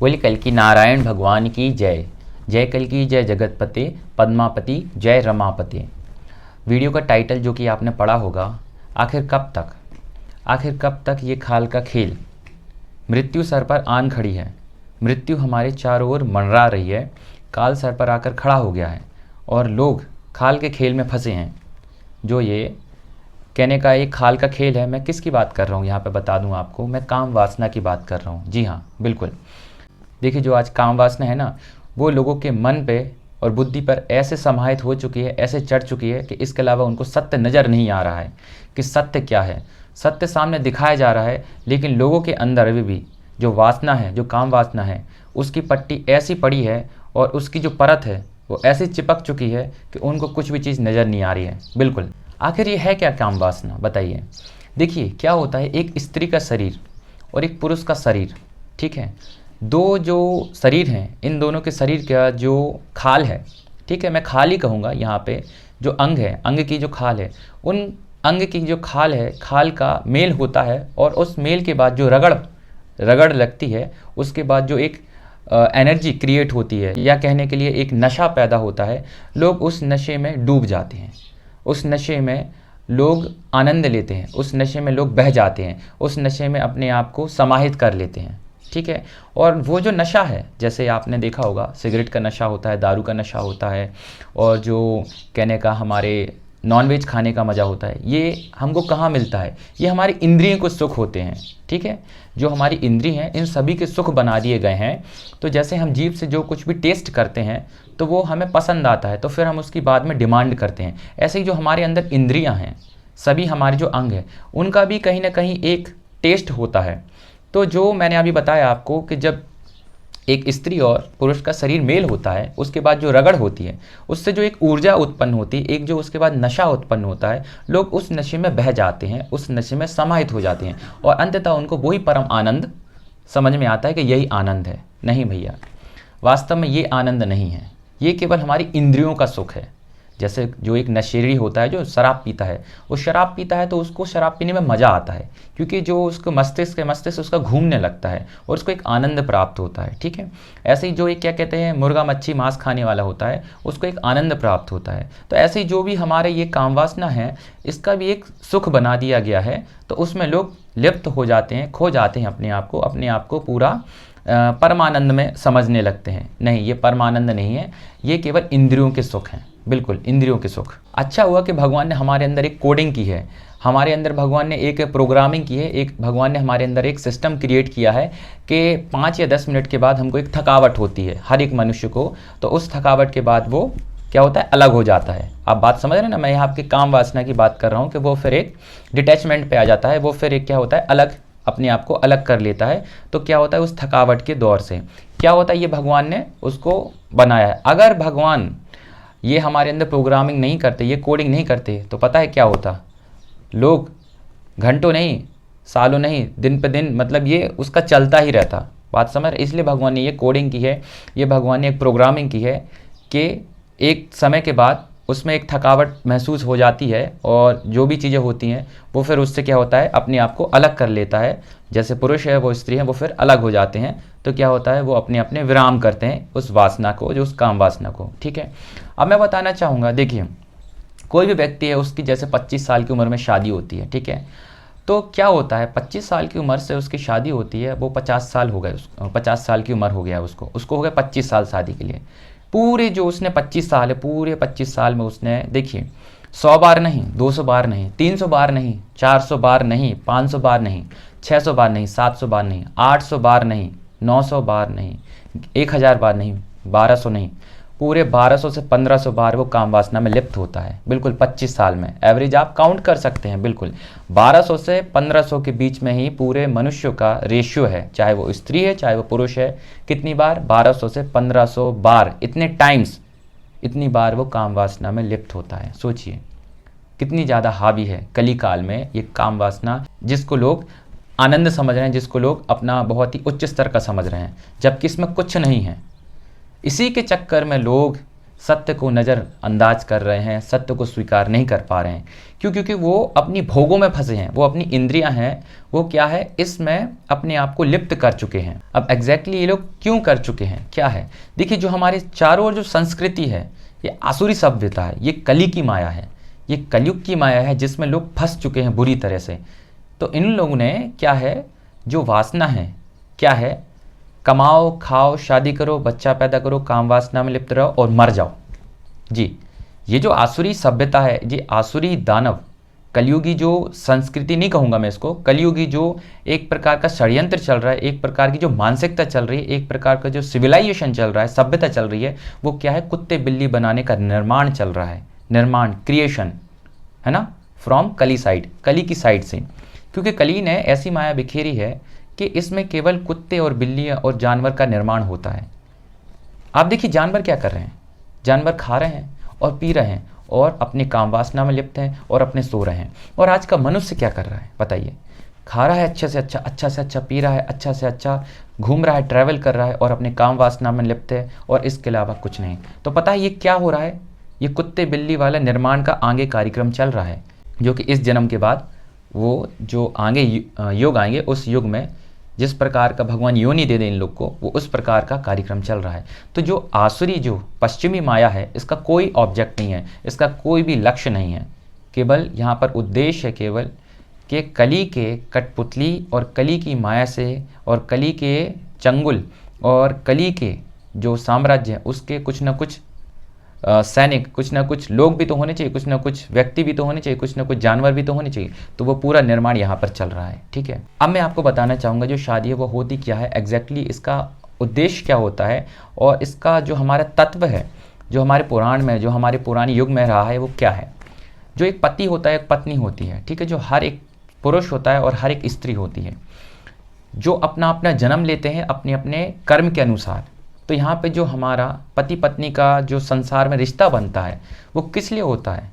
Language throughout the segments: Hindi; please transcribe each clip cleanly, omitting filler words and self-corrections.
बोले कल की नारायण भगवान की जय। जय कल की जय जगतपते पद्मापति जय रमापति। वीडियो का टाइटल जो कि आपने पढ़ा होगा, आखिर कब तक ये खाल का खेल। मृत्यु सर पर आन खड़ी है, मृत्यु हमारे चारों ओर मंडरा रही है। काल सर पर आकर खड़ा हो गया है और लोग खाल के खेल में फंसे हैं। जो ये कहने का एक खाल का खेल है, मैं किसकी बात कर रहा हूँ यहाँ पे बता दूँ आपको, मैं काम वासना की बात कर रहा हूँ। जी हाँ, बिल्कुल। देखिए, जो आज काम वासना है ना, वो लोगों के मन पे और बुद्धि पर ऐसे समाहित हो चुकी है, ऐसे चढ़ चुकी है कि इसके अलावा उनको सत्य नज़र नहीं आ रहा है कि सत्य क्या है। सत्य सामने दिखाया जा रहा है, लेकिन लोगों के अंदर अभी भी जो वासना है, जो काम वासना है, उसकी पट्टी ऐसी पड़ी है और उसकी जो परत है वो ऐसी चिपक चुकी है कि उनको कुछ भी चीज़ नज़र नहीं आ रही है। बिल्कुल। आखिर ये है क्या काम वासना, बताइए। देखिए, क्या होता है, एक स्त्री का शरीर और एक पुरुष का शरीर, ठीक है, दो जो शरीर हैं, इन दोनों के शरीर का जो खाल है, ठीक है, मैं खाल ही कहूँगा यहाँ पे, जो अंग है, अंग की जो खाल है, उन अंग की जो खाल है, खाल का मेल होता है और उस मेल के बाद जो रगड़ लगती है, उसके बाद जो एक एनर्जी क्रिएट होती है, या कहने के लिए एक नशा पैदा होता है। लोग उस नशे में डूब जाते हैं, उस नशे में लोग आनंद लेते हैं, उस नशे में लोग बह जाते हैं, उस नशे में अपने आप को समाहित कर लेते हैं, ठीक है। और वो जो नशा है, जैसे आपने देखा होगा, सिगरेट का नशा होता है, दारू का नशा होता है, और जो कहने का हमारे नॉनवेज खाने का मज़ा होता है, ये हमको कहाँ मिलता है? ये हमारी इंद्रियों को सुख होते हैं, ठीक है। जो हमारी इंद्रिय हैं, इन सभी के सुख बना दिए गए हैं। तो जैसे हम जीभ से जो कुछ भी टेस्ट करते हैं तो वो हमें पसंद आता है, तो फिर हम उसकी बाद में डिमांड करते हैं। ऐसे ही जो हमारे अंदर इंद्रियां हैं, सभी हमारे जो अंग हैं, उनका भी कहीं ना कहीं एक टेस्ट होता है। तो जो मैंने अभी बताया आपको कि जब एक स्त्री और पुरुष का शरीर मेल होता है, उसके बाद जो रगड़ होती है, उससे जो एक ऊर्जा उत्पन्न होती है, एक जो उसके बाद नशा उत्पन्न होता है, लोग उस नशे में बह जाते हैं, उस नशे में समाहित हो जाते हैं और अंततः उनको वही परम आनंद समझ में आता है कि यही आनंद है। नहीं भैया, वास्तव में ये आनंद नहीं है, ये केवल हमारी इंद्रियों का सुख है। जैसे जो एक नशेड़ी होता है, जो शराब पीता है, वो शराब पीता है तो उसको शराब पीने में मज़ा आता है, क्योंकि जो उसको मस्तिष्क उसका घूमने लगता है और उसको एक आनंद प्राप्त होता है, ठीक है। ऐसे ही जो एक क्या कहते हैं, मुर्गा मच्छी मांस खाने वाला होता है, उसको एक आनंद प्राप्त होता है। तो ऐसे ही जो भी हमारे ये काम वासना है, इसका भी एक सुख बना दिया गया है। तो उसमें लोग लिप्त हो जाते हैं, खो जाते हैं अपने आप को पूरा परमानंद में समझने लगते हैं। नहीं, ये परमानंद नहीं है, ये केवल इंद्रियों के सुख हैं। बिल्कुल, इंद्रियों के सुख। अच्छा हुआ कि भगवान ने हमारे अंदर एक कोडिंग की है, हमारे अंदर भगवान ने एक प्रोग्रामिंग की है, एक भगवान ने हमारे अंदर एक सिस्टम क्रिएट किया है कि 5 या 10 मिनट के बाद हमको एक थकावट होती है, हर एक मनुष्य को। तो उस थकावट के बाद वो क्या होता है, अलग हो जाता है। आप बात समझ रहे हैं ना, मैं यहाँ आपके काम वासना की बात कर रहा हूँ कि वो फिर एक डिटैचमेंट पे आ जाता है, वो फिर एक क्या होता है, अलग, अपने आप को अलग कर लेता है। तो क्या होता है, उस थकावट के दौर से क्या होता है, ये भगवान ने उसको बनाया है। अगर भगवान ये हमारे अंदर प्रोग्रामिंग नहीं करते, ये कोडिंग नहीं करते, तो पता है क्या होता, लोग घंटों नहीं, सालों नहीं, दिन पे दिन, मतलब ये उसका चलता ही रहता। बात समझ। इसलिए भगवान ने ये कोडिंग की है, ये भगवान ने एक प्रोग्रामिंग की है कि एक समय के बाद उसमें एक थकावट महसूस हो जाती है और जो भी चीज़ें होती हैं वो फिर उससे क्या होता है, अपने आप को अलग कर लेता है। जैसे पुरुष है, वो स्त्री है, वो फिर अलग हो जाते हैं। तो क्या होता है, वो अपने अपने विराम करते हैं उस वासना को, जो उस काम वासना को, ठीक है। अब मैं बताना चाहूँगा, देखिए, कोई भी व्यक्ति है, उसकी जैसे 25 साल की उम्र में शादी होती है, ठीक है। तो क्या होता है, 25 साल की उम्र से उसकी शादी होती है, वो 50 साल हो गए, 50 साल की उम्र हो गया उसको हो गया 25 साल शादी के लिए। पूरे जो उसने 25 साल है, पूरे 25 साल में उसने, देखिए, 100 बार नहीं, 200 बार नहीं, 300 बार नहीं, 400 बार नहीं, 500 बार नहीं, 600 बार नहीं, 700 बार नहीं, 800 बार नहीं, 900 बार नहीं, 1000 बार नहीं, 1200 नहीं, पूरे 1200 से 1500 बार वो काम वासना में लिप्त होता है। बिल्कुल 25 साल में एवरेज आप काउंट कर सकते हैं। बिल्कुल 1200 से 1500 के बीच में ही पूरे मनुष्य का रेशियो है, चाहे वो स्त्री है चाहे वो पुरुष है। कितनी बार? 1200 से 1500 बार, इतने टाइम्स, इतनी बार वो काम वासना में लिप्त होता है। सोचिए कितनी ज़्यादा हावी है कली काल में ये काम वासना, जिसको लोग आनंद समझ रहे हैं, जिसको लोग अपना बहुत ही उच्च स्तर का समझ रहे हैं, जबकि इसमें कुछ नहीं है। इसी के चक्कर में लोग सत्य को नज़रअंदाज कर रहे हैं, सत्य को स्वीकार नहीं कर पा रहे हैं। क्यों? क्योंकि वो अपनी भोगों में फंसे हैं, वो अपनी इंद्रियां हैं, वो क्या है, इसमें अपने आप को लिप्त कर चुके हैं। अब एग्जैक्टली ये लोग क्यों कर चुके हैं, क्या है? देखिए, जो हमारे चारों ओर जो संस्कृति है, ये आसुरी सभ्यता है, ये कली की माया है, ये कलयुग की माया है, जिसमें लोग फंस चुके हैं बुरी तरह से। तो इन लोगों ने क्या है, जो वासना है, क्या है, कमाओ, खाओ, शादी करो, बच्चा पैदा करो, काम वासना में लिप्त रहो और मर जाओ। जी, ये जो आसुरी सभ्यता है, ये आसुरी दानव कलयुगी जो संस्कृति नहीं कहूँगा मैं इसको, कलयुगी जो एक प्रकार का षड्यंत्र चल रहा है, एक प्रकार की जो मानसिकता चल रही है, एक प्रकार का जो सिविलाइजेशन चल रहा है, सभ्यता चल रही है, वो क्या है, कुत्ते बिल्ली बनाने का निर्माण चल रहा है, निर्माण, क्रिएशन, है ना, फ्रॉम कली साइड, कली की साइड से। क्योंकि कली ने ऐसी माया बिखेरी है कि इसमें केवल कुत्ते और बिल्लियाँ और जानवर का निर्माण होता है। आप देखिए, जानवर क्या कर रहे हैं, जानवर खा रहे हैं और पी रहे हैं और अपनी काम वासना में लिप्त हैं और अपने सो रहे हैं। और आज का मनुष्य क्या कर रहा है बताइए? खा रहा है अच्छे से अच्छा, अच्छा से अच्छा पी रहा है, अच्छा से अच्छा घूम रहा है, ट्रैवल कर रहा है और अपने काम वासना में लिप्त है, और इसके अलावा कुछ नहीं। तो पता है ये क्या हो रहा है? ये कुत्ते बिल्ली वाला निर्माण का आगे कार्यक्रम चल रहा है, जो कि इस जन्म के बाद वो जो आगे युग आएंगे, उस युग में जिस प्रकार का भगवान योनि दे दे इन लोग को, वो उस प्रकार का कार्यक्रम चल रहा है। तो जो आसुरी, जो पश्चिमी माया है, इसका कोई ऑब्जेक्ट नहीं है, इसका कोई भी लक्ष्य नहीं है। केवल यहाँ पर उद्देश्य है केवल कि कली के कठपुतली और कली की माया से और कली के चंगुल और कली के जो साम्राज्य है, उसके कुछ ना कुछ सैनिक, कुछ ना कुछ लोग भी तो होने चाहिए, कुछ ना कुछ व्यक्ति भी तो होने चाहिए, कुछ ना कुछ जानवर भी तो होने चाहिए। तो वो पूरा निर्माण यहाँ पर चल रहा है। ठीक है, अब मैं आपको बताना चाहूँगा जो शादी है वो होती क्या है, एग्जैक्टली इसका उद्देश्य क्या होता है, और इसका जो हमारा तत्व है, जो हमारे पुराण में, जो हमारे पुराने युग में रहा है, वो क्या है। जो एक पति होता है, एक पत्नी होती है, ठीक है, जो हर एक पुरुष होता है और हर एक स्त्री होती है, जो अपना अपना जन्म लेते हैं अपने अपने कर्म के अनुसार। तो यहाँ पे जो हमारा पति पत्नी का जो संसार में रिश्ता बनता है, वो किस लिए होता है?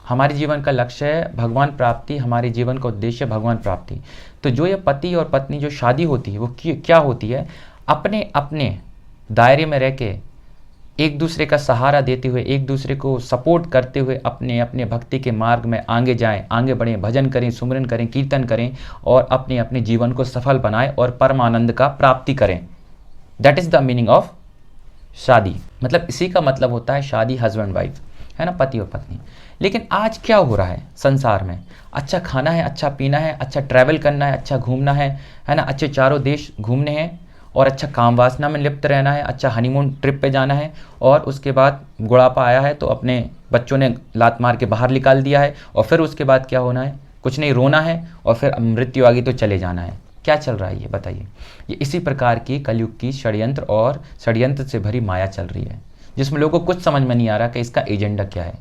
हमारे जीवन का लक्ष्य है भगवान प्राप्ति, हमारे जीवन का उद्देश्य है भगवान प्राप्ति। तो जो ये पति और पत्नी जो शादी होती है, वो क्या होती है, अपने अपने दायरे में रह के एक दूसरे का सहारा देते हुए, एक दूसरे को सपोर्ट करते हुए अपने अपने भक्ति के मार्ग में आगे जाएं, आगे बढ़ें, भजन करें, सुमरन करें, कीर्तन करें और अपने अपने जीवन को सफल बनाएं और परमानंद का प्राप्ति करें। That is the meaning of शादी। मतलब इसी का मतलब होता है शादी, हस्बैंड वाइफ, है ना, पति और पत्नी। लेकिन आज क्या हो रहा है संसार में? अच्छा खाना है, अच्छा पीना है, अच्छा ट्रैवल करना है, अच्छा घूमना है ना, अच्छे चारों देश घूमने हैं और अच्छा काम वासना में लिप्त रहना है, अच्छा हनीमून ट्रिप पे जाना है, और उसके बाद बुढ़ापा आया है तो अपने बच्चों ने लात मार के बाहर निकाल दिया है, और फिर उसके बाद क्या होना है, कुछ नहीं, रोना है और फिर मृत्यु आ गई तो चले जाना है। क्या चल रहा है ये बताइए? ये इसी प्रकार की कलयुग की षड्यंत्र और षड्यंत्र से भरी माया चल रही है, जिसमें लोगों को कुछ समझ में नहीं आ रहा कि इसका एजेंडा क्या है।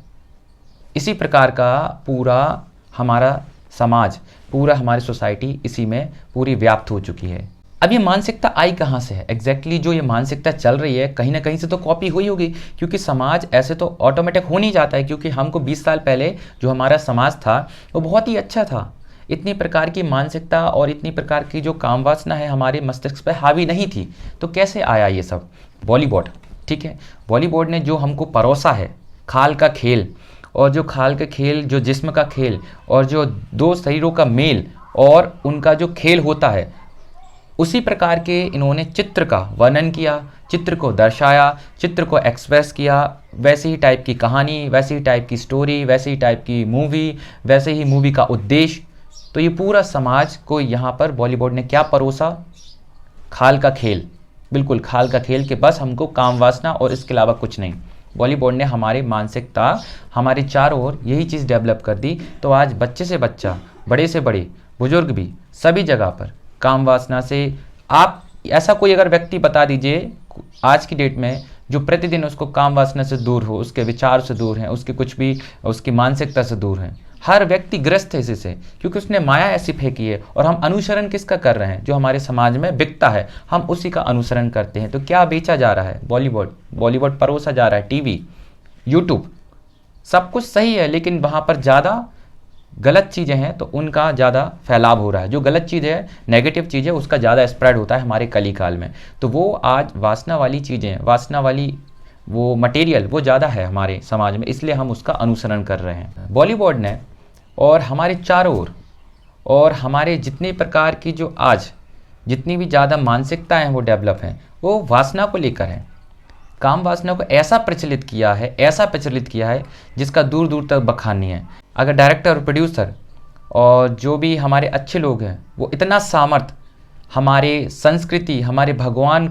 इसी प्रकार का पूरा हमारा समाज, पूरा हमारी सोसाइटी इसी में पूरी व्याप्त हो चुकी है। अब ये मानसिकता आई कहाँ से है? एग्जैक्टली जो ये मानसिकता चल रही है, कहीं ना कहीं से तो कॉपी हुई होगी, क्योंकि समाज ऐसे तो ऑटोमेटिक हो नहीं जाता है। क्योंकि हमको 20 साल पहले जो हमारा समाज था वो बहुत ही अच्छा था, इतनी प्रकार की मानसिकता और इतनी प्रकार की जो काम वासना है हमारे मस्तिष्क पर हावी नहीं थी। तो कैसे आया ये सब? बॉलीवुड, ठीक है, बॉलीवुड ने जो हमको परोसा है खाल का खेल, और जो खाल का खेल, जो जिस्म का खेल और जो दो शरीरों का मेल और उनका जो खेल होता है, उसी प्रकार के इन्होंने चित्र का वर्णन किया, चित्र को दर्शाया, चित्र को एक्सप्रेस किया। वैसे ही टाइप की कहानी, वैसे ही टाइप की स्टोरी, वैसे ही टाइप की मूवी, वैसे ही मूवी का उद्देश्य। तो ये पूरा समाज को यहाँ पर बॉलीवुड ने क्या परोसा? खाल का खेल, बिल्कुल खाल का खेल, के बस हमको काम वासना और इसके अलावा कुछ नहीं। बॉलीवुड ने हमारी मानसिकता, हमारे चारों ओर यही चीज़ डेवलप कर दी। तो आज बच्चे से बच्चा, बड़े से बड़े, बुजुर्ग भी, सभी जगह पर काम वासना से, आप ऐसा कोई अगर व्यक्ति बता दीजिए आज की डेट में जो प्रतिदिन उसको काम वासना से दूर हो, उसके विचार से दूर हैं, उसके कुछ भी उसकी मानसिकता से दूर हैं। हर व्यक्ति ग्रस्त है इसी से, क्योंकि उसने माया ऐसी फेंकी है। और हम अनुसरण किसका कर रहे हैं? जो हमारे समाज में बिकता है, हम उसी का अनुसरण करते हैं। तो क्या बेचा जा रहा है? बॉलीवुड परोसा जा रहा है, टीवी, यूट्यूब, सब कुछ सही है, लेकिन वहाँ पर ज़्यादा गलत चीज़ें हैं तो उनका ज़्यादा फैलाव हो रहा है। जो गलत चीज़ है, नेगेटिव चीज़ है, उसका ज़्यादा स्प्रेड होता है हमारे कली काल में। तो वो आज वासना वाली चीज़ें, वासना वाली वो मटेरियल वो ज़्यादा है हमारे समाज में, इसलिए हम उसका अनुसरण कर रहे हैं। बॉलीवुड ने और हमारे चारों ओर और हमारे जितने प्रकार की जो आज जितनी भी ज़्यादा मानसिकताएं हैं वो डेवलप हैं, वो वासना को लेकर है। काम वासना को ऐसा प्रचलित किया है जिसका दूर दूर तक बखान नहीं है। अगर डायरेक्टर और प्रोड्यूसर और जो भी हमारे अच्छे लोग हैं वो इतना सामर्थ हमारे संस्कृति, हमारे भगवान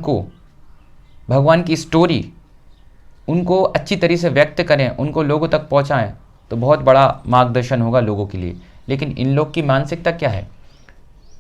की स्टोरी उनको अच्छी तरीके से व्यक्त करें, उनको लोगों तक पहुंचाएं, तो बहुत बड़ा मार्गदर्शन होगा लोगों के लिए। लेकिन इन लोग की मानसिकता क्या है?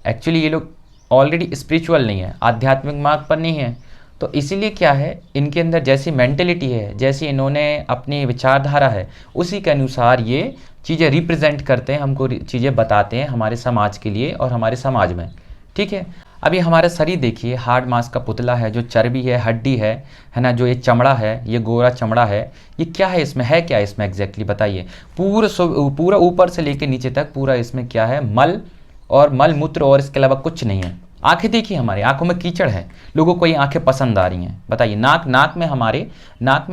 एक्चुअली ये लोग ऑलरेडी स्पिरिचुअल नहीं है, आध्यात्मिक मार्ग पर नहीं है। तो इसीलिए क्या है, इनके अंदर जैसी मेंटेलिटी है, जैसी इन्होंने अपनी विचारधारा है, उसी के अनुसार ये चीज़ें रिप्रेजेंट करते हैं, हमको चीज़ें बताते हैं हमारे समाज के लिए और हमारे समाज में। ठीक है, अभी हमारा शरीर देखिए, हार्ड मांस का पुतला है, जो चर्बी है, हड्डी है ना, जो ये चमड़ा है, ये गोरा चमड़ा है, ये क्या है, इसमें है क्या, इसमें एग्जैक्टली बताइए। पूरा ऊपर से लेकर नीचे तक पूरा इसमें क्या है, मल और मल मूत्र, और इसके अलावा कुछ नहीं है। आंखें देखिए, हमारी आंखों में कीचड़ है, लोगों को ये आंखें पसंद आ रही हैं, बताइए। नाक में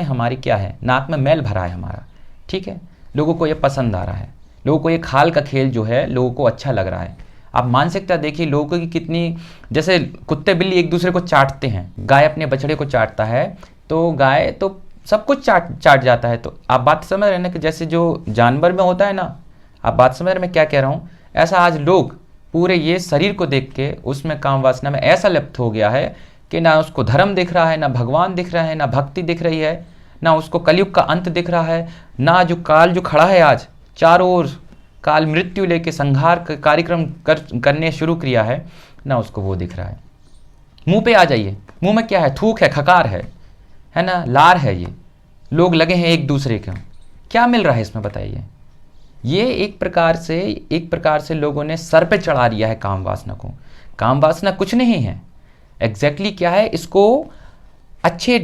हमारी क्या है, नाक में मैल भरा है हमारा। ठीक है, लोगों को ये पसंद आ रहा है, लोगों को ये खाल का खेल जो है लोगों को अच्छा लग रहा है। आप मानसिकता देखिए लोगों की कितनी, जैसे कुत्ते बिल्ली एक दूसरे को चाटते हैं, गाय अपने बछड़े को चाटता है तो गाय तो सब कुछ चाट जाता है। तो आप बात समझ रहे हैं ना, कि जैसे जो जानवर में होता है ना, आप बात समझ रहे मैं क्या कह रहा हूँ, ऐसा आज लोग पूरे ये शरीर को देख के उसमें काम वासना में ऐसा लिप्त हो गया है कि ना उसको धर्म दिख रहा है, ना भगवान दिख रहा है, ना भक्ति दिख रही है, ना उसको कलयुग का अंत दिख रहा है, ना जो काल जो खड़ा है आज चारों ओर काल मृत्यु लेके संहार कार्यक्रम करने शुरू किया है, ना उसको वो दिख रहा है। मुंह पे आ जाइए, मुंह में क्या है, थूक है, खकार है ना, लार है, ये लोग लगे हैं एक दूसरे के, क्या मिल रहा है इसमें बताइए। ये एक प्रकार से लोगों ने सर पे चढ़ा दिया है काम वासना को। काम वासना कुछ नहीं है, एग्जैक्टली क्या है, इसको अच्छे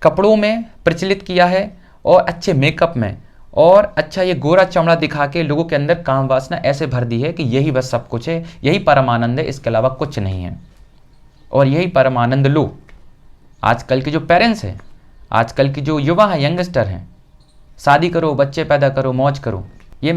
कपड़ों में प्रचलित किया है और अच्छे मेकअप में, और अच्छा ये गोरा चमड़ा दिखा के लोगों के अंदर काम वासना ऐसे भर दी है कि यही बस सब कुछ है, यही परमानंद है, इसके अलावा कुछ नहीं है। और यही परमानंद लो। आजकल के जो पेरेंट्स हैं, आजकल की जो युवा हैं, यंगस्टर हैं, शादी करो, बच्चे पैदा करो, मौज करो, ये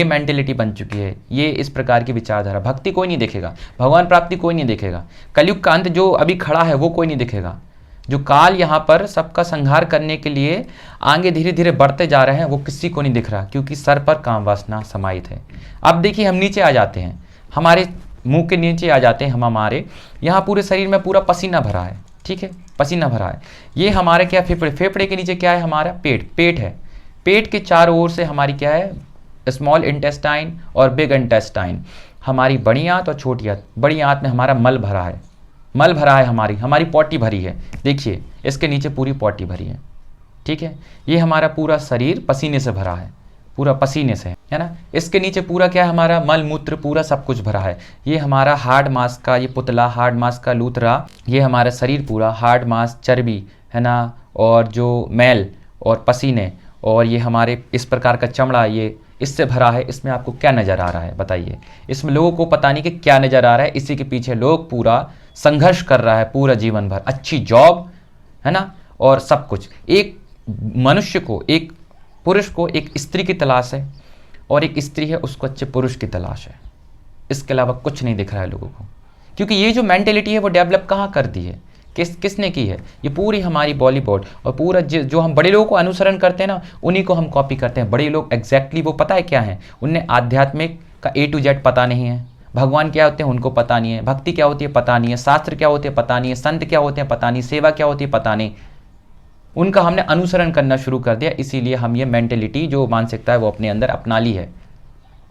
मेंटेलिटी बन चुकी है। ये इस प्रकार की विचारधारा, भक्ति कोई नहीं देखेगा, भगवान प्राप्ति कोई नहीं देखेगा, कलयुग का अंत जो अभी खड़ा है वो कोई नहीं देखेगा। जो काल यहाँ पर सबका संहार करने के लिए आगे धीरे धीरे बढ़ते जा रहे हैं, वो किसी को नहीं दिख रहा, क्योंकि सर पर काम वासना समाहित है। अब देखिए हम नीचे आ जाते हैं, हमारे मुंह के नीचे आ जाते हैं, हम हमारे यहाँ पूरे शरीर में पूरा पसीना भरा है। ठीक है, पसीना भरा है। ये हमारे क्या, फेफड़े के नीचे क्या है, हमारा पेट है। पेट के चारों ओर से हमारी क्या है, स्मॉल इंटेस्टाइन और बिग इंटेस्टाइन, हमारी बड़ी आंत और छोटी आंत। बड़ी आंत में हमारा मल भरा है, हमारी पॉटी भरी है। देखिए इसके नीचे पूरी पॉटी भरी है। ठीक है, ये हमारा पूरा शरीर पसीने से भरा है, पूरा पसीने से, है ना। इसके नीचे पूरा क्या है, हमारा मल मूत्र पूरा सब कुछ भरा है। ये हमारा हार्ड मांस का ये पुतला, हार्ड मांस का लूथरा, ये हमारा शरीर पूरा हार्ड मांस, चर्बी, है ना, और जो मैल और पसीने, और ये हमारे इस प्रकार का चमड़ा, ये इससे भरा है। इसमें आपको क्या नज़र आ रहा है बताइए। इसमें लोगों को पता नहीं कि क्या नज़र आ रहा है, इसी के पीछे लोग पूरा संघर्ष कर रहा है पूरा जीवन भर। अच्छी जॉब, है ना, और सब कुछ। एक मनुष्य को, एक पुरुष को एक स्त्री की तलाश है, और एक स्त्री है उसको अच्छे पुरुष की तलाश है। इसके अलावा कुछ नहीं दिख रहा है लोगों को, क्योंकि ये जो मेंटेलिटी है वो डेवलप कहाँ कर दी है, किसने की है, ये पूरी हमारी बॉलीवुड और पूरा जो हम बड़े लोगों को अनुसरण करते हैं ना, उन्हीं को हम कॉपी करते हैं। बड़े लोग एग्जैक्टली वो पता है क्या है, उन्हें आध्यात्मिक का A to Z पता नहीं है, भगवान क्या होते हैं उनको पता नहीं है, भक्ति क्या होती है पता नहीं है, शास्त्र क्या होते हैं पता नहीं है, संत क्या होते हैं पता नहीं, सेवा क्या होती है पता नहीं। उनका हमने अनुसरण करना शुरू कर दिया, इसीलिए हम ये मेंटेलिटी जो मानसिकता है वो अपने अंदर अपना ली है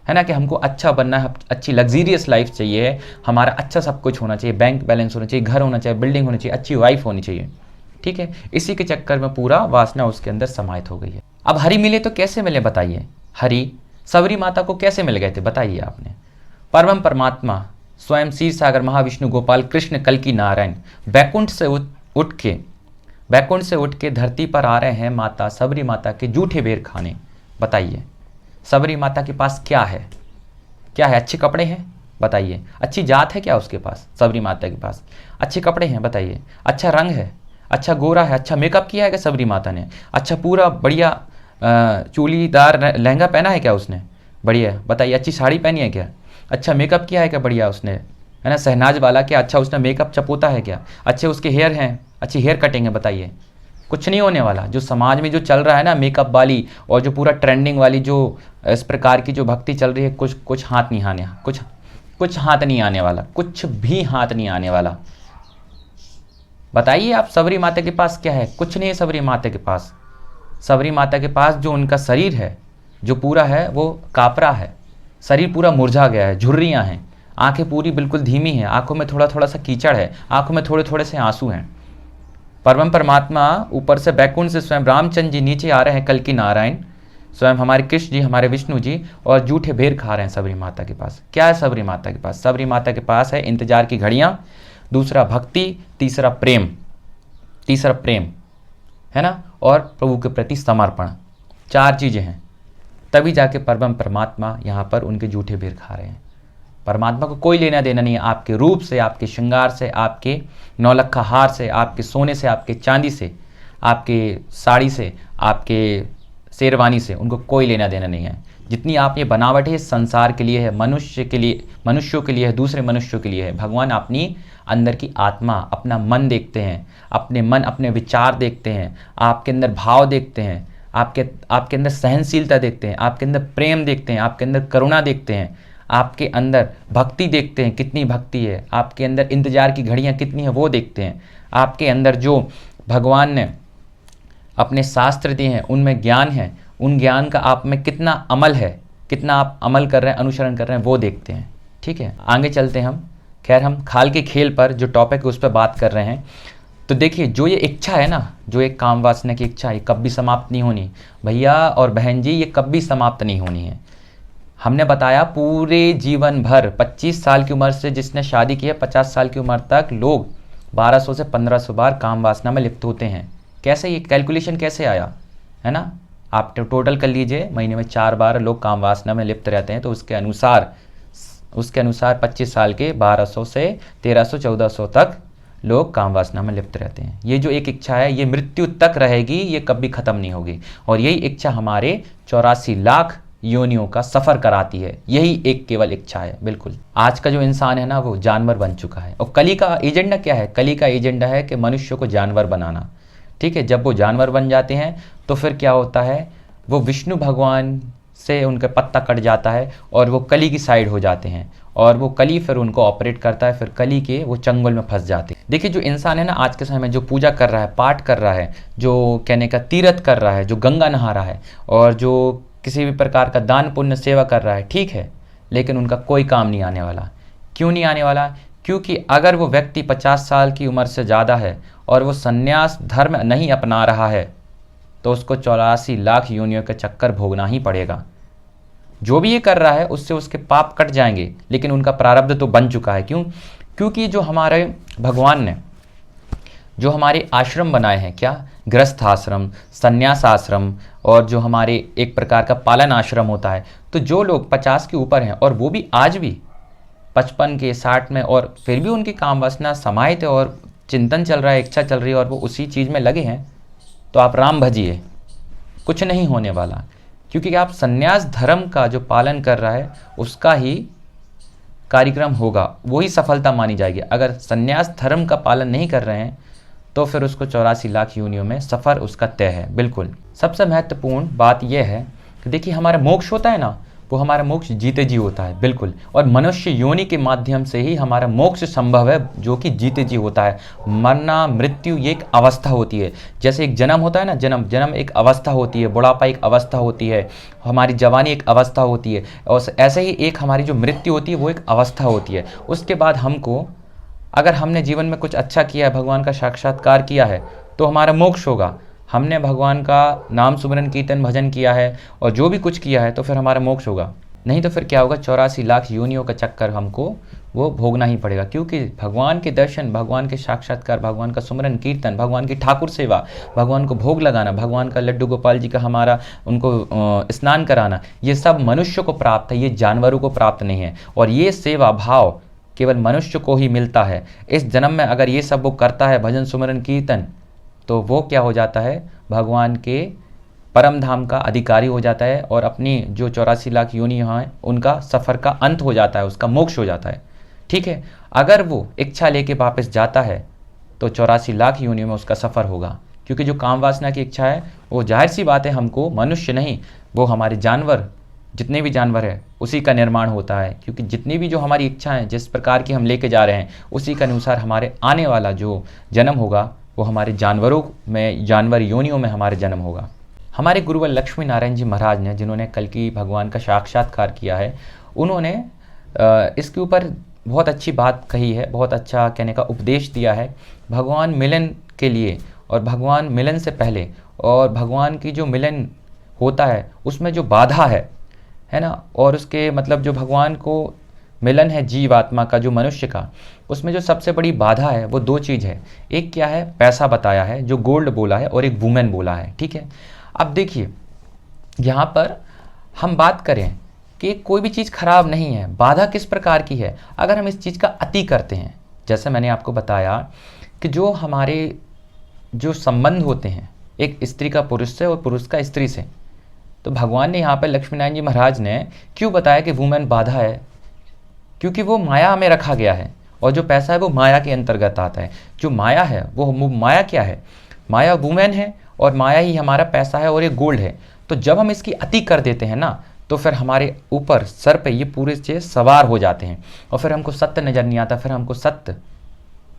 ना, कि हमको अच्छा बनना है, अच्छी लग्जीरियस लाइफ चाहिए, हमारा अच्छा सब कुछ होना चाहिए, बैंक बैलेंस होना चाहिए, घर होना चाहिए, बिल्डिंग होनी चाहिए, अच्छी वाइफ होनी चाहिए। ठीक है, इसी के चक्कर में पूरा वासना उसके अंदर समाहित हो गई है। अब हरि मिले तो कैसे मिले बताइए। हरि सबरी माता को कैसे मिल गए थे बताइए आपने। परम परमात्मा स्वयं क्षीर सागर महाविष्णु गोपाल कृष्ण कल्कि नारायण बैकुंठ से उठ के धरती पर आ रहे हैं माता सबरी माता के जूठे बेर खाने। बताइए सबरी माता के पास क्या है, अच्छे कपड़े हैं बताइए, अच्छी जात है क्या उसके पास, सबरी माता के पास अच्छे कपड़े हैं बताइए, अच्छा रंग है, अच्छा गोरा है, अच्छा मेकअप किया है क्या सबरी माता ने, अच्छा पूरा बढ़िया चूड़ीदार लहंगा पहना है क्या उसने, बढ़िया बताइए, अच्छी साड़ी पहनी है क्या, अच्छा मेकअप किया है क्या बढ़िया उसने, है ना, शहनाज वाला क्या, अच्छा उसने मेकअप चपोता है क्या, अच्छे उसके हेयर हैं, अच्छी हेयर कटिंग है, बताइए। कुछ नहीं होने वाला। जो समाज में जो चल रहा है ना मेकअप वाली और जो पूरा ट्रेंडिंग वाली जो इस प्रकार की जो भक्ति चल रही है, कुछ हाथ नहीं आने, कुछ हाथ नहीं आने वाला, कुछ भी हाथ नहीं आने वाला। बताइए आप, सबरी माता के पास क्या है, कुछ नहीं है सबरी माता के पास। सबरी माता के पास जो उनका शरीर है जो पूरा है वो कापरा है, शरीर पूरा मुरझा गया है, झुर्रियाँ हैं, आंखें पूरी बिल्कुल धीमी हैं, आंखों में थोड़ा थोड़ा सा कीचड़ है, आंखों में थोड़े थोड़े से आंसू हैं। परम परमात्मा ऊपर से बैकुंठ से स्वयं रामचंद्र जी नीचे आ रहे हैं, कल की नारायण स्वयं हमारे कृष्ण जी, हमारे विष्णु जी, और जूठे बेर खा रहे हैं सबरी माता के पास। क्या है सबरी माता के पास? सबरी माता के पास है इंतजार की घड़ियाँ, दूसरा भक्ति, तीसरा प्रेम है ना, और प्रभु के प्रति समर्पण। 4 चीज़ें हैं, तभी जाके परम परमात्मा यहाँ पर उनके जूठे बेर खा रहे हैं। परमात्मा को कोई लेना देना नहीं है आपके रूप से, आपके श्रृंगार से, आपके नौलखा हार से, आपके सोने से, आपके चांदी से, आपके साड़ी से, आपके शेरवानी से, उनको कोई लेना देना नहीं है। जितनी आप ये बनावट है संसार के लिए है, मनुष्यों के लिए है, दूसरे मनुष्यों के लिए है। भगवान अपनी अंदर की आत्मा, अपना मन देखते हैं, अपने मन, अपने विचार देखते हैं, आपके अंदर भाव देखते हैं, आपके अंदर सहनशीलता देखते हैं, आपके अंदर प्रेम देखते हैं, आपके अंदर करुणा देखते हैं, आपके अंदर भक्ति देखते हैं, कितनी भक्ति है, आपके अंदर इंतजार की घड़ियाँ कितनी है वो देखते हैं, आपके अंदर जो भगवान ने अपने शास्त्र दिए हैं उनमें ज्ञान है, उन ज्ञान का आप में कितना अमल है, कितना आप अमल कर रहे हैं, अनुसरण कर रहे हैं, वो देखते हैं। ठीक है, आगे चलते हैं हम। खैर, हम खाल के खेल पर जो टॉपिक है उस पर बात कर रहे हैं। तो देखिए, जो ये इच्छा है ना, जो एक काम वासना की इच्छा, ये कभी समाप्त नहीं होनी भैया और बहन जी, ये कभी समाप्त नहीं होनी है। हमने बताया पूरे जीवन भर 25 साल की उम्र से जिसने शादी की है 50 साल की उम्र तक लोग 1200 से 1500 बार काम वासना में लिप्त होते हैं। कैसे, ये कैलकुलेशन कैसे आया, है ना, आप टोटल कर लीजिए, महीने में 4 बार लोग काम वासना में लिप्त रहते हैं, तो उसके अनुसार 25 साल के 1200 से 1300 1400 तक लोग काम वासना में लिप्त रहते हैं। ये जो एक इच्छा है ये मृत्यु तक रहेगी, ये कभी ख़त्म नहीं होगी, और यही इच्छा हमारे 84 लाख योनियों का सफ़र कराती है। यही एक केवल इच्छा है। बिल्कुल, आज का जो इंसान है ना वो जानवर बन चुका है, और कली का एजेंडा क्या है? कली का एजेंडा है कि मनुष्य को जानवर बनाना। ठीक है, जब वो जानवर बन जाते हैं तो फिर क्या होता है, वो विष्णु भगवान से उनका पत्ता कट जाता है और वो कली की साइड हो जाते हैं, और वो कली फिर उनको ऑपरेट करता है, फिर कली के वो चंगुल में फंस जाते हैं। देखिए, जो इंसान है ना आज के समय में जो पूजा कर रहा है, पाठ कर रहा है, जो कहने का तीर्थ कर रहा है, जो गंगा नहा रहा है, और जो किसी भी प्रकार का दान पुण्य सेवा कर रहा है, ठीक है, लेकिन उनका कोई काम नहीं आने वाला। क्यों नहीं आने वाला? क्योंकि अगर वो व्यक्ति 50 साल की उम्र से ज़्यादा है और वो संन्यास धर्म नहीं अपना रहा है तो उसको 84 लाख योनियों के चक्कर भोगना ही पड़ेगा। जो भी ये कर रहा है उससे उसके पाप कट जाएंगे, लेकिन उनका प्रारब्ध तो बन चुका है। क्यों? क्योंकि जो हमारे भगवान ने जो हमारे आश्रम बनाए हैं, क्या, गृहस्थ आश्रम, संन्यास आश्रम, और जो हमारे एक प्रकार का पालन आश्रम होता है, तो जो लोग 50 के ऊपर हैं और वो भी आज भी 55 के 60 में, और फिर भी उनकी काम वासना समाहित है और चिंतन चल रहा है, इच्छा चल रही है, और वो उसी चीज़ में लगे हैं, तो आप राम भजिए, कुछ नहीं होने वाला। क्योंकि आप संन्यास धर्म का जो पालन कर रहा है उसका ही कार्यक्रम होगा, वही सफलता मानी जाएगी। अगर संन्यास धर्म का पालन नहीं कर रहे हैं तो फिर उसको 84 लाख योनियों में सफ़र उसका तय है। बिल्कुल, सबसे महत्वपूर्ण बात यह है कि देखिए, हमारा मोक्ष होता है ना, वो हमारा मोक्ष जीते जी होता है। बिल्कुल, और मनुष्य योनि के माध्यम से ही हमारा मोक्ष संभव है, जो कि जीते जी होता है। मरना, मृत्यु ये एक अवस्था होती है। जैसे एक जन्म होता है ना, जन्म एक अवस्था होती है, बुढ़ापा एक अवस्था होती है, हमारी जवानी एक अवस्था होती है, और ऐसे ही एक हमारी जो मृत्यु होती है वो एक अवस्था होती है। उसके बाद हमको, अगर हमने जीवन में कुछ अच्छा किया है, भगवान का साक्षात्कार किया है, तो हमारा मोक्ष होगा। हमने भगवान का नाम सुमिरन कीर्तन भजन किया है और जो भी कुछ किया है तो फिर हमारा मोक्ष होगा। नहीं तो फिर क्या होगा, 84 लाख योनियों का चक्कर हमको वो भोगना ही पड़ेगा। क्योंकि भगवान के दर्शन, भगवान के साक्षात्कार, भगवान का सुमिरन कीर्तन, भगवान की ठाकुर सेवा, भगवान को भोग लगाना, भगवान का लड्डू गोपाल जी का हमारा उनको स्नान कराना, ये सब मनुष्य को प्राप्त है, ये जानवरों को प्राप्त नहीं है। और ये सेवा भाव केवल मनुष्य को ही मिलता है। इस जन्म में अगर ये सब वो करता है, भजन सुमिरन कीर्तन, तो वो क्या हो जाता है, भगवान के परम धाम का अधिकारी हो जाता है और अपनी जो 84 लाख योनि हैं उनका सफ़र का अंत हो जाता है, उसका मोक्ष हो जाता है। ठीक है, अगर वो इच्छा लेके वापस जाता है तो 84 लाख योनियों में उसका सफ़र होगा, क्योंकि जो काम वासना की इच्छा है वो जाहिर सी बात है, हमको मनुष्य नहीं, वो हमारे जानवर, जितने भी जानवर हैं उसी का निर्माण होता है, क्योंकि जितनी भी जो हमारी इच्छाएं जिस प्रकार की हम लेके जा रहे हैं उसी के अनुसार हमारे आने वाला जो जन्म होगा वो हमारे जानवरों में, जानवर योनियों में हमारे जन्म होगा। हमारे गुरुवर लक्ष्मी नारायण जी महाराज ने, जिन्होंने कल्कि भगवान का साक्षात्कार किया है, उन्होंने इसके ऊपर बहुत अच्छी बात कही है, बहुत अच्छा कहने का उपदेश दिया है। भगवान मिलन के लिए और भगवान मिलन से पहले और भगवान की जो मिलन होता है उसमें जो बाधा है ना, और उसके मतलब जो भगवान को मिलन है जीव आत्मा का, जो मनुष्य का, उसमें जो सबसे बड़ी बाधा है वो 2 चीज़ है। एक क्या है, पैसा बताया है जो गोल्ड बोला है, और एक वुमेन बोला है। ठीक है, अब देखिए यहाँ पर हम बात करें कि कोई भी चीज़ खराब नहीं है, बाधा किस प्रकार की है, अगर हम इस चीज़ का अति करते हैं। जैसे मैंने आपको बताया कि जो हमारे जो संबंध होते हैं एक स्त्री का पुरुष से और पुरुष का स्त्री से, तो भगवान ने यहाँ पर लक्ष्मी नारायण जी महाराज ने क्यों बताया कि वुमेन बाधा है, क्योंकि वो माया में रखा गया है और जो पैसा है वो माया के अंतर्गत आता है। जो माया है वो माया क्या है, माया वुमेन है और माया ही हमारा पैसा है और ये गोल्ड है। तो जब हम इसकी अति कर देते हैं ना, तो फिर हमारे ऊपर सर पे ये पूरे चीज़ सवार हो जाते हैं और फिर हमको सत्य नज़र नहीं आता। फिर हमको सत्य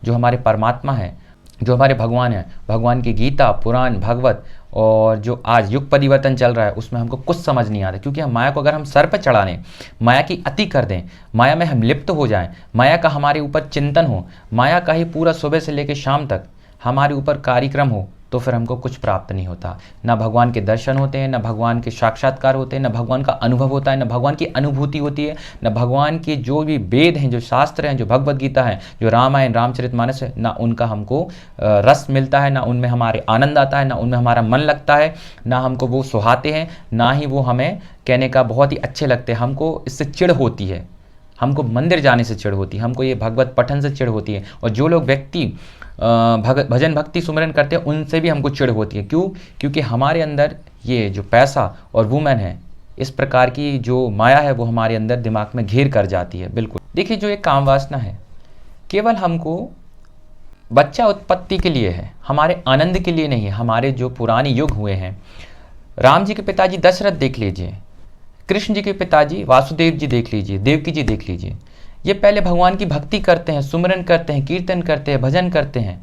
जो हमारे परमात्मा है, जो हमारे भगवान है, भगवान की गीता, पुराण, भागवत और जो आज युग परिवर्तन चल रहा है उसमें हमको कुछ समझ नहीं आता, क्योंकि हम माया को अगर हम सर पर चढ़ा लें, माया की अति कर दें, माया में हम लिप्त हो जाएं, माया का हमारे ऊपर चिंतन हो, माया का ही पूरा सुबह से लेकर शाम तक हमारे ऊपर कार्यक्रम हो, तो फिर हमको कुछ प्राप्त नहीं होता। ना भगवान के दर्शन होते हैं, ना भगवान के साक्षात्कार होते हैं, ना भगवान का अनुभव होता है, ना भगवान की अनुभूति होती है, ना भगवान के जो भी वेद हैं, जो शास्त्र हैं, जो भगवद गीता है, जो रामायण रामचरितमानस है, ना उनका हमको रस मिलता है, ना उनमें हमारे आनंद आता है, ना उनमें हमारा मन लगता है, ना हमको वो सुहाते हैं, ना ही वो हमें कहने का बहुत ही अच्छे लगते हैं। हमको इससे चिढ़ होती है, हमको मंदिर जाने से चिढ़ होती है, हमको ये भगवत पठन से चिढ़ होती है, और जो लोग व्यक्ति भजन भक्ति सुमरन करते हैं उनसे भी हमको चिढ़ होती है। क्यों? क्योंकि हमारे अंदर ये जो पैसा और वुमेन है, इस प्रकार की जो माया है वो हमारे अंदर दिमाग में घेर कर जाती है। बिल्कुल देखिए, जो एक काम वासना है केवल हमको बच्चा उत्पत्ति के लिए है, हमारे आनंद के लिए नहीं है। हमारे जो पुराने युग हुए हैं, राम जी के पिताजी दशरथ देख लीजिए, कृष्ण जी के पिताजी वासुदेव जी देख लीजिए, देवकी जी देख लीजिए, ये पहले भगवान की भक्ति करते हैं, सुमरन करते हैं, कीर्तन करते हैं, भजन करते हैं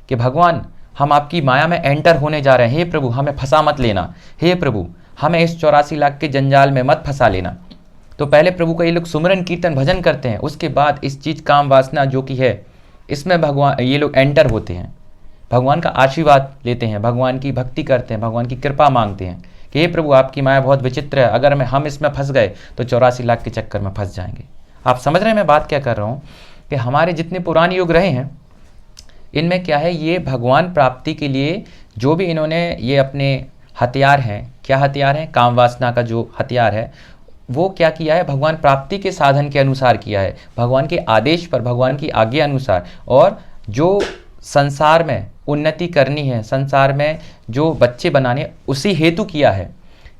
कि भगवान हम आपकी माया में एंटर होने जा रहे हैं, हे प्रभु हमें फंसा मत लेना, हे प्रभु हमें इस 84 लाख के जंजाल में मत फंसा लेना। तो पहले प्रभु का ये लोग सुमरन कीर्तन भजन करते हैं, उसके बाद इस चीज़ काम वासना जो कि है इसमें भगवान ये लोग एंटर होते हैं, भगवान का आशीर्वाद लेते हैं, भगवान की भक्ति करते हैं, भगवान की कृपा मांगते हैं कि हे प्रभु आपकी माया बहुत विचित्र है, अगर हम इसमें फंस गए तो 84 लाख के चक्कर में फंस जाएंगे। आप समझ रहे हैं मैं बात क्या कर रहा हूँ, कि हमारे जितने पुराने युग रहे हैं इनमें क्या है, ये भगवान प्राप्ति के लिए जो भी इन्होंने ये अपने हथियार हैं, क्या हथियार हैं, काम वासना का जो हथियार है वो क्या किया है, भगवान प्राप्ति के साधन के अनुसार किया है, भगवान के आदेश पर, भगवान की आज्ञा अनुसार। और जो संसार में उन्नति करनी है, संसार में जो बच्चे बनाने, उसी हेतु किया है।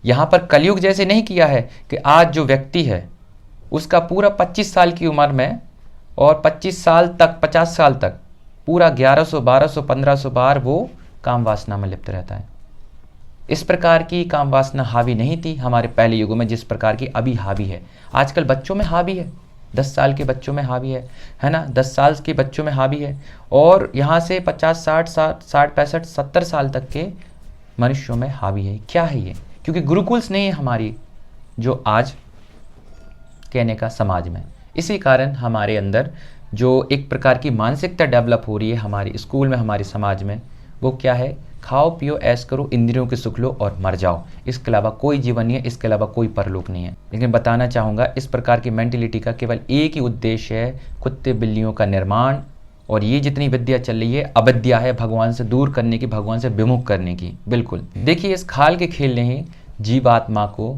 यहाँ पर कलयुग जैसे नहीं किया है कि आज जो व्यक्ति है उसका पूरा 25 साल की उम्र में और 25 साल तक, 50 साल तक पूरा 1100, 1200, 1500 बार वो काम वासना में लिप्त रहता है। इस प्रकार की काम वासना हावी नहीं थी हमारे पहले युगों में जिस प्रकार की अभी हावी है। आजकल बच्चों में हावी है, 10 साल के बच्चों में हावी है ना, 10 साल के बच्चों में हावी है, और यहाँ से 50, 60, 65, 70 साल तक के मनुष्यों में हावी है। क्या है ये? क्योंकि गुरुकुल्स नहीं है हमारी जो आज कहने का समाज में, इसी कारण हमारे अंदर जो एक प्रकार की मानसिकता डेवलप हो रही है हमारे स्कूल में, हमारे समाज में, वो क्या है, खाओ पियो ऐश करो, इंद्रियों के सुख लो और मर जाओ, इसके अलावा कोई जीवन नहीं है, इसके अलावा कोई परलोक नहीं है। लेकिन बताना चाहूँगा इस प्रकार की मेंटेलिटी का केवल एक ही उद्देश्य है, कुत्ते बिल्लियों का निर्माण, और ये जितनी विद्या चल रही है अविद्या है, भगवान से दूर करने की, भगवान से विमुख करने की। बिल्कुल देखिए, इस खाल के खेल ने ही जीवात्मा को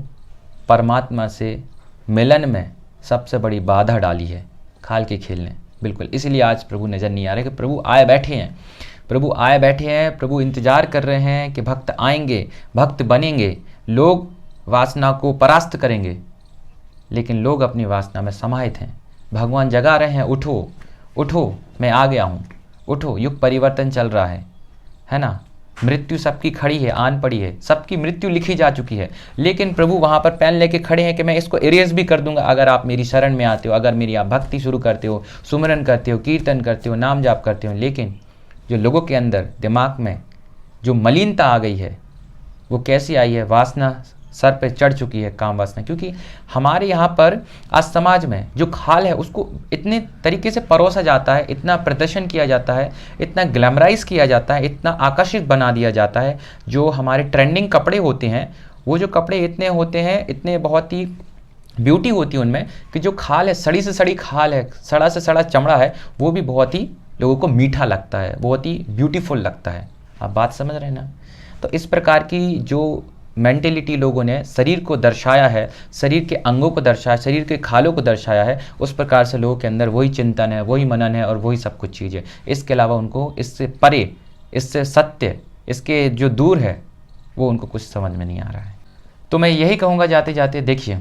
परमात्मा से मिलन में सबसे बड़ी बाधा डाली है, खाल के खेल ने। बिल्कुल इसलिए आज प्रभु नज़र नहीं आ रहे कि प्रभु आए बैठे हैं, प्रभु आए बैठे हैं, प्रभु इंतजार कर रहे हैं कि भक्त आएंगे, भक्त बनेंगे, लोग वासना को परास्त करेंगे, लेकिन लोग अपनी वासना में समाहित हैं। भगवान जगा रहे हैं, उठो उठो, मैं आ गया हूँ, उठो, युग परिवर्तन चल रहा है ना। मृत्यु सबकी खड़ी है, आन पड़ी है, सबकी मृत्यु लिखी जा चुकी है, लेकिन प्रभु वहाँ पर पेन लेके खड़े हैं कि मैं इसको इरेज भी कर दूंगा अगर आप मेरी शरण में आते हो, अगर मेरी आप भक्ति शुरू करते हो, सुमरन करते हो, कीर्तन करते हो, नाम जाप करते हो। लेकिन जो लोगों के अंदर दिमाग में जो मलिनता आ गई है, वो कैसी आई है? वासना सर पे चढ़ चुकी है, काम वासना। क्योंकि हमारे यहाँ पर आज समाज में जो खाल है उसको इतने तरीके से परोसा जाता है, इतना प्रदर्शन किया जाता है, इतना ग्लैमराइज किया जाता है, इतना आकर्षित बना दिया जाता है। जो हमारे ट्रेंडिंग कपड़े होते हैं, वो जो कपड़े इतने होते हैं, इतने बहुत ही ब्यूटी होती है उनमें, कि जो खाल है, सड़ी से सड़ी खाल है, सड़ा से सड़ा चमड़ा है, वो भी बहुत ही लोगों को मीठा लगता है, बहुत ही ब्यूटीफुल लगता है। आप बात समझ रहे हैं ना? तो इस प्रकार की जो मेंटेलिटी लोगों ने शरीर को दर्शाया है, शरीर के अंगों को दर्शाया, शरीर के खालों को दर्शाया है, उस प्रकार से लोगों के अंदर वही चिंतन है, वही मनन है और वही सब कुछ चीज़ है। इसके अलावा उनको इससे परे, इससे सत्य, इसके जो दूर है, वो उनको कुछ समझ में नहीं आ रहा है। तो मैं यही कहूँगा जाते जाते, देखिए,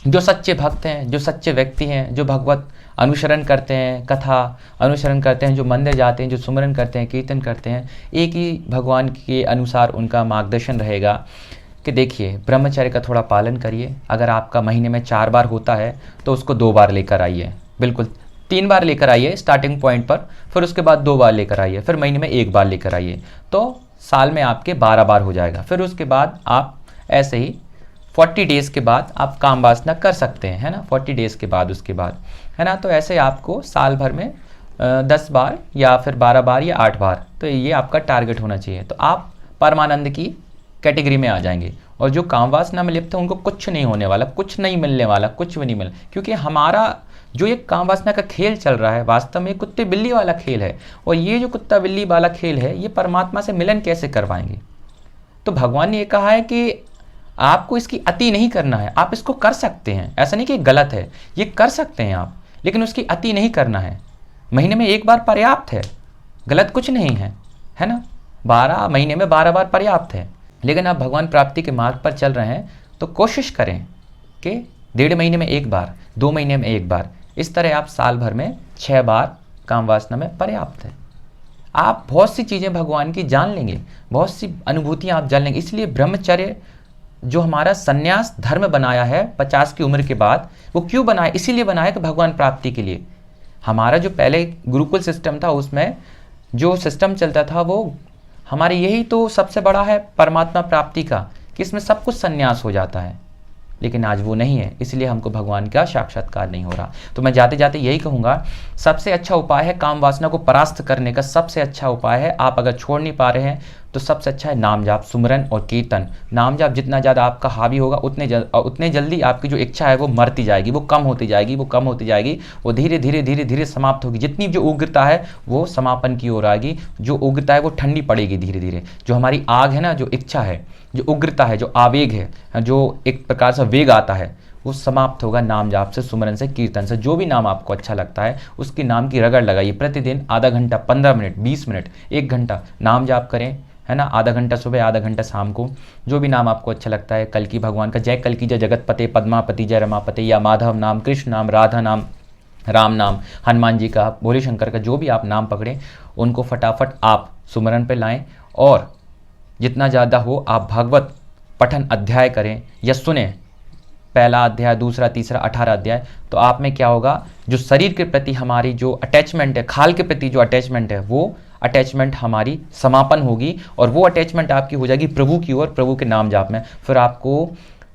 जो सच्चे भक्त हैं, जो सच्चे व्यक्ति हैं, जो भगवत अनुसरण करते हैं, कथा अनुसरण करते हैं, जो मंदिर जाते हैं, जो सुमरन करते हैं, कीर्तन करते हैं, एक ही भगवान के अनुसार उनका मार्गदर्शन रहेगा कि देखिए, ब्रह्मचर्य का थोड़ा पालन करिए। अगर आपका महीने में 4 बार होता है तो उसको 2 बार लेकर आइए, बिल्कुल 3 बार लेकर आइए स्टार्टिंग पॉइंट पर, फिर उसके बाद 2 बार लेकर आइए, फिर महीने में 1 बार लेकर आइए, तो साल में आपके 12 बार हो जाएगा। फिर उसके बाद आप ऐसे ही 40 डेज़ के बाद आप काम वासना कर सकते हैं, है ना। 40 डेज़ के बाद, उसके बाद, है ना। तो ऐसे आपको साल भर में 10 बार या फिर 12 बार या 8 बार, तो ये आपका टारगेट होना चाहिए। तो आप परमानंद की कैटेगरी में आ जाएंगे। और जो काम वासना में लिप्त है उनको कुछ नहीं होने वाला, कुछ नहीं मिलने वाला, कुछ भी नहीं मिल, क्योंकि हमारा जो ये काम वासना का खेल चल रहा है, वास्तव में कुत्ते बिल्ली वाला खेल है। और ये जो कुत्ता बिल्ली वाला खेल है, ये परमात्मा से मिलन कैसे करवाएंगे? तो भगवान ने ये कहा है कि आपको इसकी अति नहीं करना है। आप इसको कर सकते हैं, ऐसा नहीं कि गलत है, ये कर सकते हैं आप, लेकिन उसकी अति नहीं करना है। महीने में 1 बार पर्याप्त है, गलत कुछ नहीं है ना। 12 महीने में 12 बार पर्याप्त है। लेकिन आप भगवान प्राप्ति के मार्ग पर चल रहे हैं तो कोशिश करें कि 1.5 महीने में 1 बार, 2 महीने में 1 बार, इस तरह आप साल भर में 6 बार काम वासना में पर्याप्त है। आप बहुत सी चीज़ें भगवान की जान लेंगे, बहुत सी अनुभूतियाँ आप जान लेंगे। इसलिए ब्रह्मचर्य जो हमारा संन्यास धर्म बनाया है 50 की उम्र के बाद, वो क्यों बनाया? इसीलिए बनाया कि भगवान प्राप्ति के लिए। हमारा जो पहले गुरुकुल सिस्टम था, उसमें जो सिस्टम चलता था, वो हमारे यही तो सबसे बड़ा है परमात्मा प्राप्ति का, कि इसमें सब कुछ संन्यास हो जाता है। लेकिन आज वो नहीं है, इसलिए हमको भगवान का साक्षात्कार नहीं हो रहा। तो मैं जाते जाते यही कहूँगा, सबसे अच्छा उपाय है काम वासना को परास्त करने का। सबसे अच्छा उपाय है, आप अगर छोड़ नहीं पा रहे हैं तो सबसे अच्छा है नाम जाप, सुमरन और कीर्तन। नाम जाप जितना ज़्यादा आपका हावी होगा, उतने जल्दी आपकी जो इच्छा है वो मरती जाएगी, वो कम होती जाएगी, वो कम होती जाएगी, वो धीरे धीरे धीरे धीरे समाप्त होगी। जितनी जो उग्रता है वो समापन की ओर आएगी, जो उग्रता है वो ठंडी पड़ेगी धीरे धीरे। जो हमारी आग है ना, जो इच्छा है, जो उग्रता है, जो आवेग है, जो एक प्रकार से वेग आता है, वो समाप्त होगा नाम जाप से, सुमरन से, कीर्तन से। जो भी नाम आपको अच्छा लगता है उसकी नाम की रगड़ लगाइए। प्रतिदिन आधा घंटा, 15 मिनट, 20 मिनट, 1 घंटा नाम जाप करें, है ना। आधा घंटा सुबह, आधा घंटा शाम को, जो भी नाम आपको अच्छा लगता है। कल्कि भगवान का जय कल्कि जय जगतपते, पद्मापति जय रमापते, या माधव नाम, कृष्ण नाम, राधा नाम, राम नाम, हनुमान जी का, भोले शंकर का, जो भी आप नाम पकड़ें उनको फटाफट आप सुमरन पे लाएं। और जितना ज़्यादा हो आप भागवत पठन अध्याय करें या सुने, पहला अध्याय, दूसरा, तीसरा, 18 अध्याय। तो आप में क्या होगा, जो शरीर के प्रति हमारी जो अटैचमेंट है, खाल के प्रति जो अटैचमेंट है, वो अटैचमेंट हमारी समापन होगी। और वो अटैचमेंट आपकी हो जाएगी प्रभु की ओर, प्रभु के नाम जाप में। फिर आपको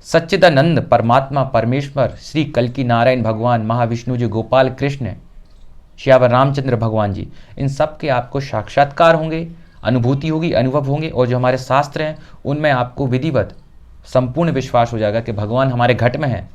सच्चिदानंद परमात्मा, परमेश्वर, श्री कल्कि नारायण भगवान, महाविष्णु जी, गोपाल कृष्ण, श्यावर रामचंद्र भगवान जी, इन सब के आपको साक्षात्कार होंगे, अनुभूति होगी, अनुभव होंगे। और जो हमारे शास्त्र हैं उनमें आपको विधिवत संपूर्ण विश्वास हो जाएगा कि भगवान हमारे घट में है,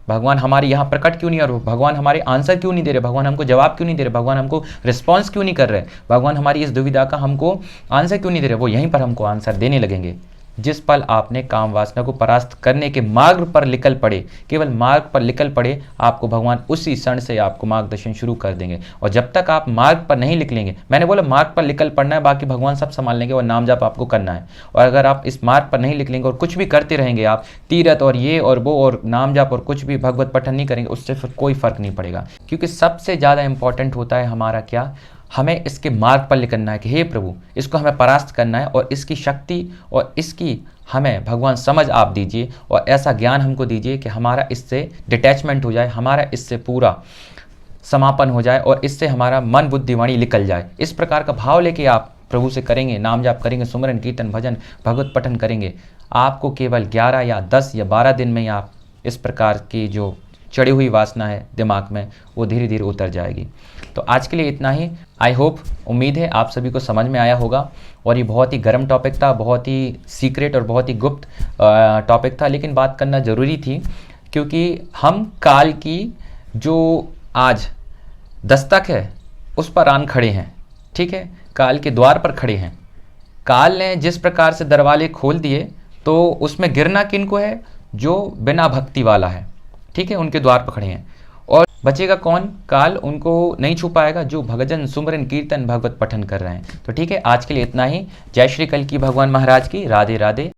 भगवान हमारे यहाँ प्रकट क्यों नहीं, और भगवान हमारे आंसर क्यों नहीं दे रहे, भगवान हमको जवाब क्यों नहीं दे रहे, भगवान हमको रिस्पॉन्स क्यों नहीं कर रहे, भगवान हमारी इस दुविधा का हमको आंसर क्यों नहीं दे रहे। वो यहीं पर हमको आंसर देने लगेंगे जिस पल आपने काम वासना को परास्त करने के मार्ग पर निकल पड़े, केवल मार्ग पर निकल पड़े, आपको भगवान उसी क्षण से आपको मार्गदर्शन शुरू कर देंगे। और जब तक आप मार्ग पर नहीं निकलेंगे, मैंने बोला मार्ग पर निकल पड़ना है, बाकी भगवान सब संभाल लेंगे और नाम जाप आपको करना है। और अगर आप इस मार्ग पर नहीं निकलेंगे और कुछ भी करते रहेंगे, आप तीरथ और ये और वो और नाम जाप और कुछ भी भगवत पठन नहीं करेंगे, उससे फिर कोई फर्क नहीं पड़ेगा। क्योंकि सबसे ज़्यादा इंपॉर्टेंट होता है हमारा क्या, हमें इसके मार्ग पर निकलना है कि हे प्रभु, इसको हमें परास्त करना है और इसकी शक्ति और इसकी हमें भगवान समझ आप दीजिए और ऐसा ज्ञान हमको दीजिए कि हमारा इससे डिटैचमेंट हो जाए, हमारा इससे पूरा समापन हो जाए और इससे हमारा मन बुद्धि वाणी निकल जाए। इस प्रकार का भाव लेके आप प्रभु से करेंगे, नाम जाप करेंगे, सुमरन कीर्तन भजन भगवत पठन करेंगे, आपको केवल 11 या 10 या 12 दिन में ही आप इस प्रकार की जो चढ़ी हुई वासना है दिमाग में, वो धीरे धीरे उतर जाएगी। तो आज के लिए इतना ही। आई होप, उम्मीद है आप सभी को समझ में आया होगा। और ये बहुत ही गर्म टॉपिक था, बहुत ही सीक्रेट और बहुत ही गुप्त टॉपिक था, लेकिन बात करना ज़रूरी थी क्योंकि हम काल की जो आज दस्तक है उस पर आन खड़े हैं। ठीक है, काल के द्वार पर खड़े हैं। काल ने जिस प्रकार से दरवाजे खोल दिए तो उसमें गिरना किनको है, जो बिना भक्ति वाला है। ठीक है, उनके द्वार पर खड़े हैं। और बचेगा कौन, काल उनको नहीं छू पाएगा जो भजन सुमरन कीर्तन भगवत पठन कर रहे हैं। तो ठीक है, आज के लिए इतना ही। जय श्री कल की भगवान महाराज की। राधे राधे।